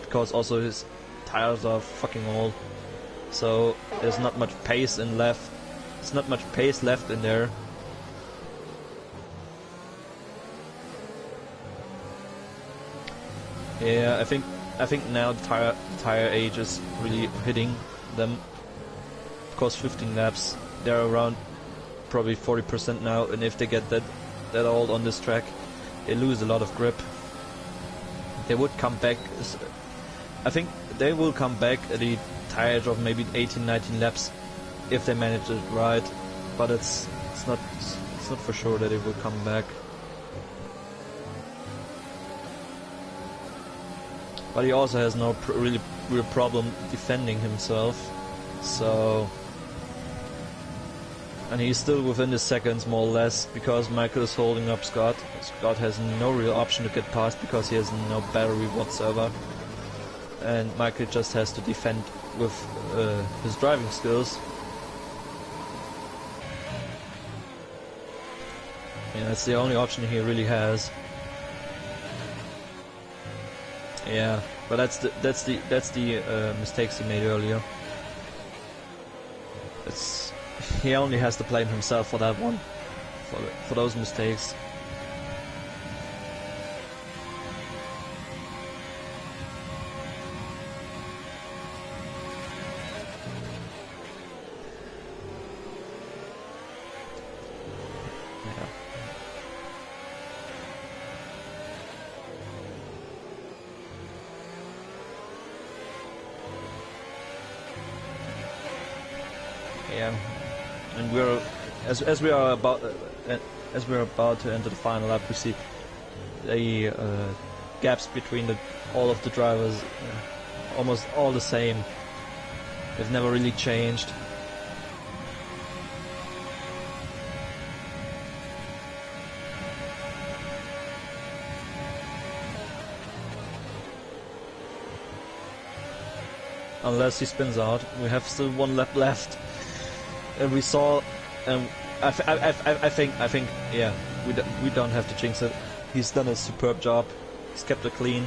because also his tires are fucking old. So there's not much pace left. There's not much pace left in there. Yeah, I think now the tire age is really hitting them. Of course, 15 laps, they're around probably 40% now, and if they get that old on this track, they lose a lot of grip. They would come back. I think they will come back at the tire age of maybe 18-19 laps if they manage it right. But it's It's not for sure that he will come back. But he also has no really real problem defending himself, so... And he's still within the seconds, more or less, because Michael is holding up Scott. Scott has no real option to get past because he has no battery whatsoever. And Michael just has to defend with his driving skills. Yeah, that's the only option he really has. Yeah, but that's the mistakes he made earlier. He only has to blame himself for that one, for those mistakes. Yeah, and we're as we are about to enter the final lap, we see the gaps between all of the drivers almost all the same. They've never really changed. Unless he spins out, we have still one lap left. And we saw, I think, yeah, we don't have to jinx it. He's done a superb job. He's kept it clean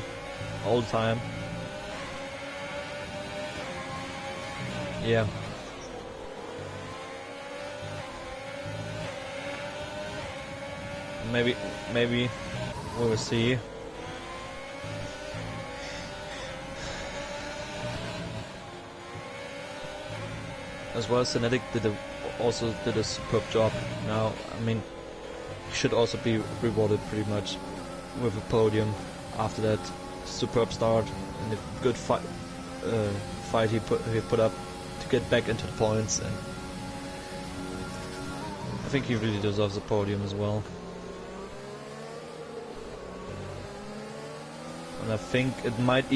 all the time. Yeah. Maybe we will see. As well, Senetic also did a superb job. Now, I mean, he should also be rewarded pretty much with a podium after that superb start and the good fight he put up to get back into the points. And I think he really deserves a podium as well. And I think it might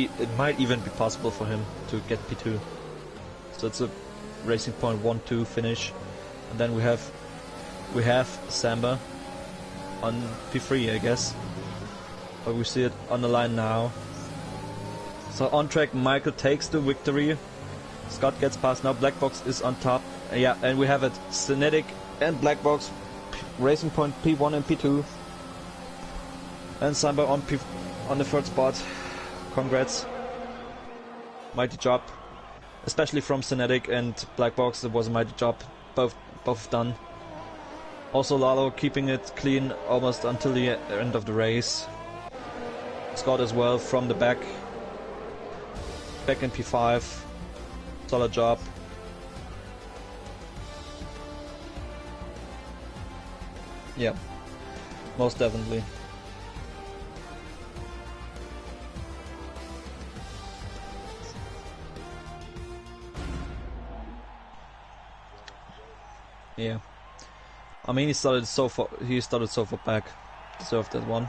even be possible for him to get P2. So it's a Racing Point 1-2 finish, and then we have Samba on P3, I guess, but we see it on the line now. So on track, Michael takes the victory. Scott gets past now. Black Box is on top. Yeah, and we have it. Senetic and Black Box, Racing Point P1 and P2, and Samba on the third spot. Congrats, mighty job. Especially from Senetic and Black Box, it was a mighty job, both done. Also Lalo keeping it clean almost until the end of the race. Scott as well from the back in P5, solid job. Yeah, most definitely. Yeah, I mean he started so far back, deserved that one.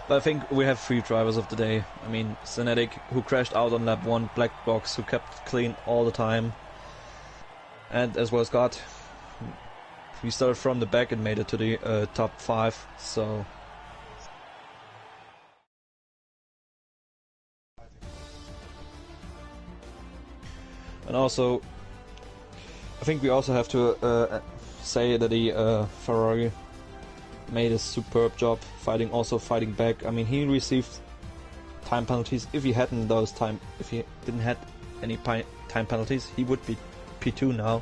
But I think we have three drivers of the day. I mean Senetic, who crashed out on lap 1, Black Box, who kept clean all the time, and as well Scott. We started from the back and made it to the top 5, so... And also, I think we also have to say that the Ferrari made a superb job fighting back. I mean, he received time penalties. If he didn't have any time penalties, he would be P2 now.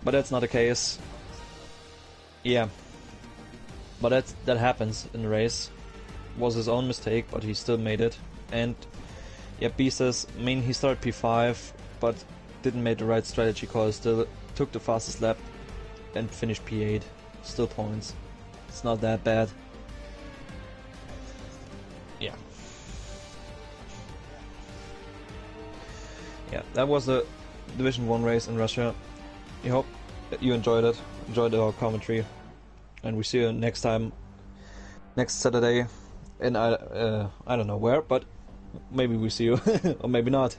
But that's not the case. Yeah. But that happens in the race. It was his own mistake, but he still made it. And yeah, B says, I mean, he started P5, but didn't make the right strategy call, still took the fastest lap and finished P8. Still points. It's not that bad. Yeah. Yeah, that was the Division 1 race in Russia. you enjoyed our commentary, and we see you next time, next Saturday, and I don't know where, but maybe we see you or maybe not.